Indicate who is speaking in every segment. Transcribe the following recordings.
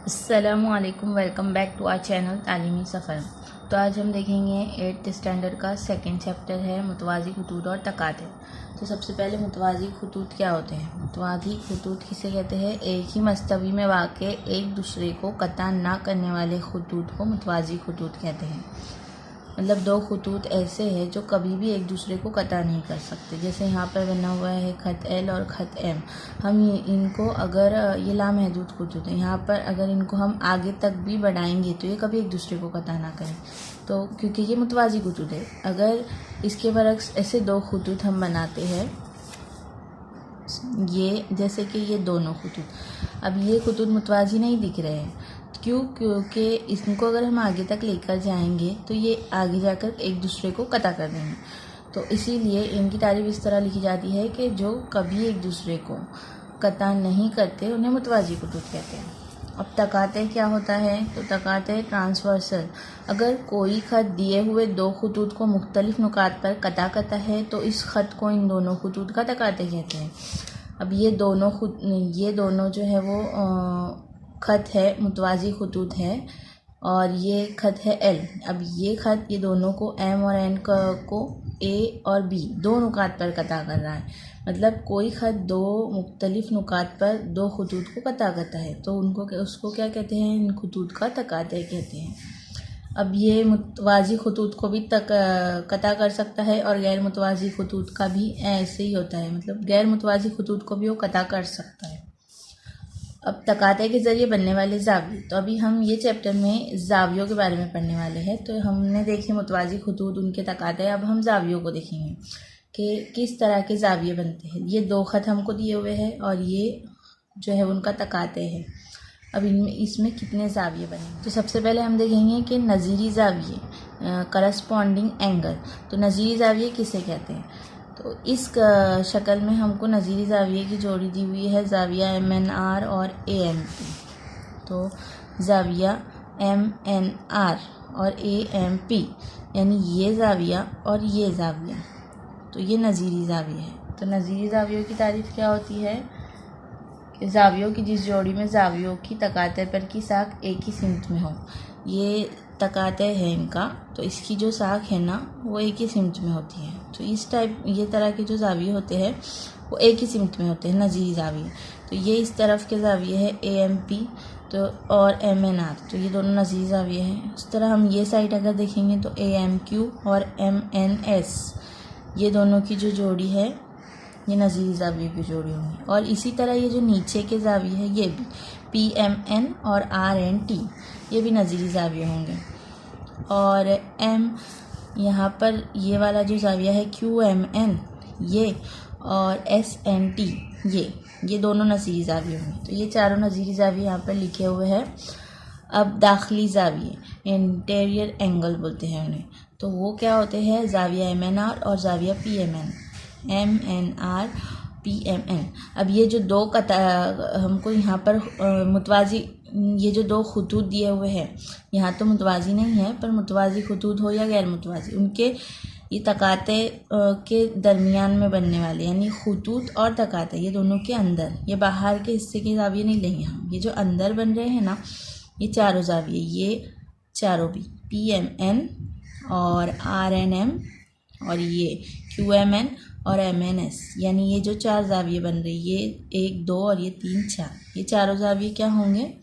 Speaker 1: अस्सलामुअलैकुम, welcome back to our channel Taleemi Safar. तो आज हम देखेंगे 8th स्टैंडर्ड का सेकंड चैप्टर है मुतवाज़ी खतूत और तकाते। तो सबसे पहले मुतवाज़ी खतूत क्या होते हैं। मुतवाज़ी खतूत किसे कहते हैं? एक ही मस्तवी में वाक़े एक दूसरे को कता ना करने वाले खतूत को मुतवाज़ी खतूत कहते हैं। मतलब दो खतूत ऐसे हैं जो कभी भी एक दूसरे को कता नहीं कर सकते। जैसे यहाँ पर बना हुआ है ख़त एल और ख़त एम। हम इनको अगर ये लामहदूद खतूत हैं, यहाँ पर अगर इनको हम आगे तक भी बढ़ाएंगे तो ये कभी एक दूसरे को कता ना करें। तो क्योंकि ये मुतवाज़ी खतूत है। अगर इसके बरक्स ऐसे दो खतूत हम बनाते हैं, ये जैसे कि ये दोनों खतूत, अब ये खतूत मुतवाज़ी नहीं दिख रहे हैं। क्योंकि इनको अगर हम आगे तक लेकर जाएंगे तो ये आगे जाकर एक दूसरे को कता कर देंगे। तो इसीलिए इनकी तारीफ इस तरह लिखी जाती है कि जो कभी एक दूसरे को कता नहीं करते उन्हें मुतवाज़ी खतूत कहते हैं। अब तकाते क्या होता है? तो तकाते ट्रांसवर्सल। अगर कोई ख़त दिए हुए दो खतूत को मुख्तलिफ नुकात पर कता करता है तो इस ख़त को इन दोनों खतूत का तकाते कहते हैं। अब ये दोनों जो है वो ख़त है मुतवाज़ी खतूत है और ये ख़त है एल। अब ये ख़त ये दोनों को एम और एन को ए और बी दो नुकात पर कता कर रहा है। मतलब कोई ख़त दो मुख्तलिफ नुकात पर दो खतूत को कता करता है तो उसको क्या कहते हैं? इन खतूत का तकाते कहते हैं। अब ये मुतवाज़ी खतूत को भी कता कर सकता है और गैर मुतवाज़ी खतूत का भी ऐसे ही होता है। मतलब गैर मुतवाज़ी खतूत को भी वो कता कर सकता है। अब तकाते के ज़रिए बनने वाले ज़ाविये। तो अभी हम ये चैप्टर में ज़ावियों के बारे में पढ़ने वाले हैं। तो हमने देखे मुतवाज़ी खतूत, उनके तकाते। अब हम ज़ावियों को देखेंगे कि किस तरह के ज़ाविये बनते हैं। ये दो ख़त हमको दिए हुए हैं और ये जो है उनका तकाते हैं। अब इसमें कितने ज़ाविये बने। तो सबसे पहले हम देखेंगे कि नज़ीरी ज़ाविये, करस्पॉन्डिंग एंगल। तो नज़ीरी ज़ाविये किसे कहते हैं? तो इस शक्ल में हमको नज़ीरी ज़ाविये की जोड़ी दी हुई है, ज़ाविया MNR और AMP। तो ज़ाविया MNR और AMP यानी ये ज़ाविया और ये ज़ाविया, तो ये नज़ीरी ज़ाविये है। तो नज़ीरी ज़ावियों की तारीफ़ क्या होती है कि ज़ावियों की जिस जोड़ी में ज़ावियों की तकाते पर की साख एक ही सिमत में हो। ये तकाते है इनका, तो इसकी जो साख है ना वो एक ही सिमत में होती है। तो ये तरह के जो ज़ाविये होते हैं वो एक ही सिमत में होते हैं, नज़ीरी ज़ाविये। तो ये इस तरफ के ज़ाविये है AMP तो और MNR, तो ये दोनों नज़ीरी ज़ाविये हैं। इस तरह हम ये साइड अगर देखेंगे तो AMQ और MNS, ये दोनों की जो जोड़ी है ये नज़ीरी ज़ाविये की जोड़ी होंगी। और इसी तरह ये जो नीचे के ज़ाविये हैं ये भी PMN और RNT, ये भी नज़ीरी ज़ाविये होंगे। और यहाँ पर ये वाला जो ज़ाविया है QMN ये और SNT ये दोनों नज़ीरी ज़ाविये होंगे। तो ये चारों नज़ीरी ज़ाविये यहाँ पर लिखे हुए हैं। अब दाखिली ज़ाविये, इंटीरियर एंगल बोलते हैं उन्हें। तो वो क्या होते हैं? ज़ाविया MNR और ज़ाविया PMN, MNR PMN। अब ये जो दो हमको यहाँ पर मुतवाज़ी, ये जो दो खतूत दिए हुए हैं, यहाँ तो मुतवाज़ी नहीं है पर मुतवाज़ी खतूत हो या गैर मुतवाज़ी, उनके ये तकाते के दरमियान में बनने वाले यानी खतूत और तकाते, ये दोनों के अंदर, ये बाहर के हिस्से के ज़ाविये नहीं लेंगे हम। ये जो अंदर बन रहे हैं ना, ये चारों ज़ाविये, ये चारों भी PMN और RNM और ये QMN और MNS, यानी ये जो चार ज़ाविये बन रहे, ये 1 2 और ये 3 4, ये चारों ज़ाविये क्या होंगे?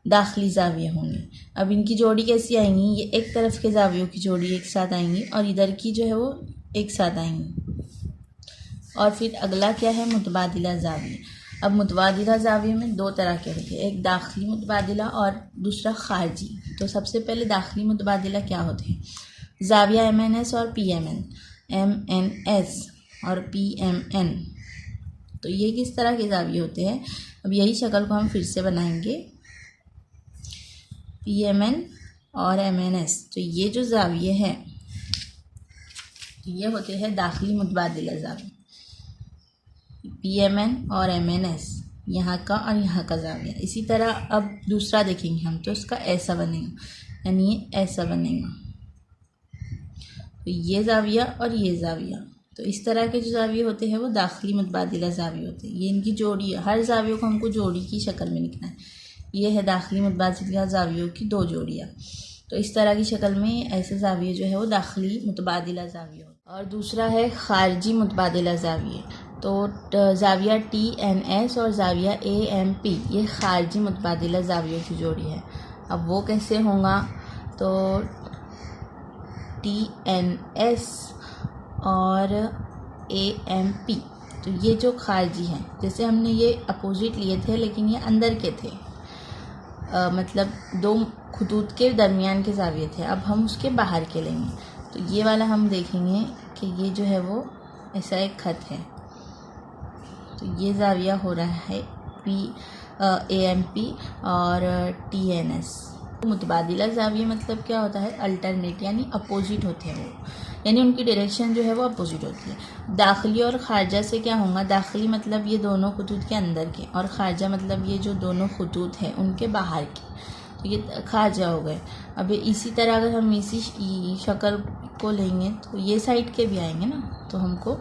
Speaker 1: दाखिली ज़ाविये होंगे। अब इनकी जोड़ी कैसी आएंगी? ये एक तरफ के ज़ावियों की जोड़ी एक साथ आएंगी और इधर की जो है वो एक साथ आएंगी। और फिर अगला क्या है? मुतबादिला ज़ाविये। अब मुतबादिला ज़ाविये में दो तरह के होते हैं, एक दाखिली मुतबादिला और दूसरा खारजी। तो सबसे पहले दाखिली मुतबादिला क्या होते हैं? ज़ाविया MNS और PMN, MNS और PMN। तो ये किस तरह के ज़ाविये होते हैं? अब यही शक्ल को हम फिर से बनाएंगे, PMN और MNS। तो ये जो ज़ाविये हैं ये होते हैं दाखिली मुतबादिला ज़ाविये, PMN और MNS, यहाँ का और यहाँ का ज़ाविया। इसी तरह अब दूसरा देखेंगे हम, तो इसका ऐसा बनेगा, यानी ये ऐसा बनेगा। तो ये ज़ाविया और ये ज़ाविया, तो इस तरह के जो ज़ाविये होते हैं वो दाखिली मुतबादिला ज़ाविये होते हैं। ये इनकी जोड़ी है, हर ज़ावियों को हमको जोड़ी की शक्ल में लिखना है। ये है दाखिली मुतबादिला ज़ावियों की दो जोड़ियाँ। तो इस तरह की शक्ल में ऐसे ज़ाविये जो है वो दाखिली मुतबादिला ज़ाविये। और दूसरा है ख़ारजी मुतबादिला ज़ाविये। तो ज़ाविया TNS और ज़ाविया AMP ये ख़ारजी मुतबादिला ज़ावियों की जोड़ी है। अब वो कैसे होगा, तो TNS और AMP, तो ये जो खारजी हैं, जैसे हमने ये अपोजिट लिए थे लेकिन ये अंदर के थे, मतलब दो खतूत के दरमियान के ज़ाविये थे। अब हम उसके बाहर के लेंगे, तो ये वाला हम देखेंगे कि ये जो है वो ऐसा एक खत है। तो ये ज़ाविया हो रहा है AMP और TNS। मुतबादिला ज़ाविया मतलब क्या होता है, अल्टरनेट यानी अपोजिट होते हैं वो, यानी उनकी डायरेक्शन जो है वो अपोजिट होती है। दाखिली और खारजा से क्या होगा, दाखिली मतलब ये दोनों खतूत के अंदर के, और खारजा मतलब ये जो दोनों खतूत हैं उनके बाहर के, तो ये खारजा हो गए। अब इसी तरह अगर हम इसी शक्ल को लेंगे तो ये साइड के भी आएंगे ना, तो हमको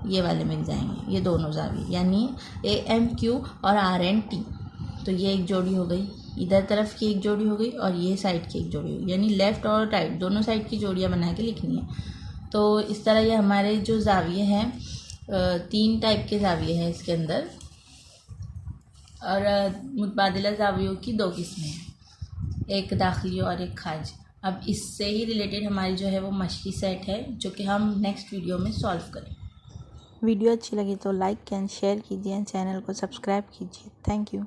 Speaker 1: ये वाले मिल जाएंगे, ये दोनों ज़ाविये यानी AMQ और RNT। तो ये एक जोड़ी हो गई, इधर तरफ की एक जोड़ी हो गई और ये साइड की एक जोड़ी हो गई, यानी लेफ़्ट और राइट दोनों साइड की जोड़ियाँ बना के लिखनी है। तो इस तरह ये हमारे जो ज़ाविये हैं, 3 टाइप के ज़ाविये हैं इसके अंदर, और मुतबादिला ज़ावियों की 2 किस्में हैं, एक दाखिली और एक खारजी। अब इससे ही रिलेटेड हमारी जो है वो मशक़ी सेट है, जो कि हम नेक्स्ट वीडियो में सॉल्व करें।
Speaker 2: वीडियो अच्छी लगी तो लाइक एंड शेयर कीजिए, चैनल को सब्सक्राइब कीजिए। Thank you.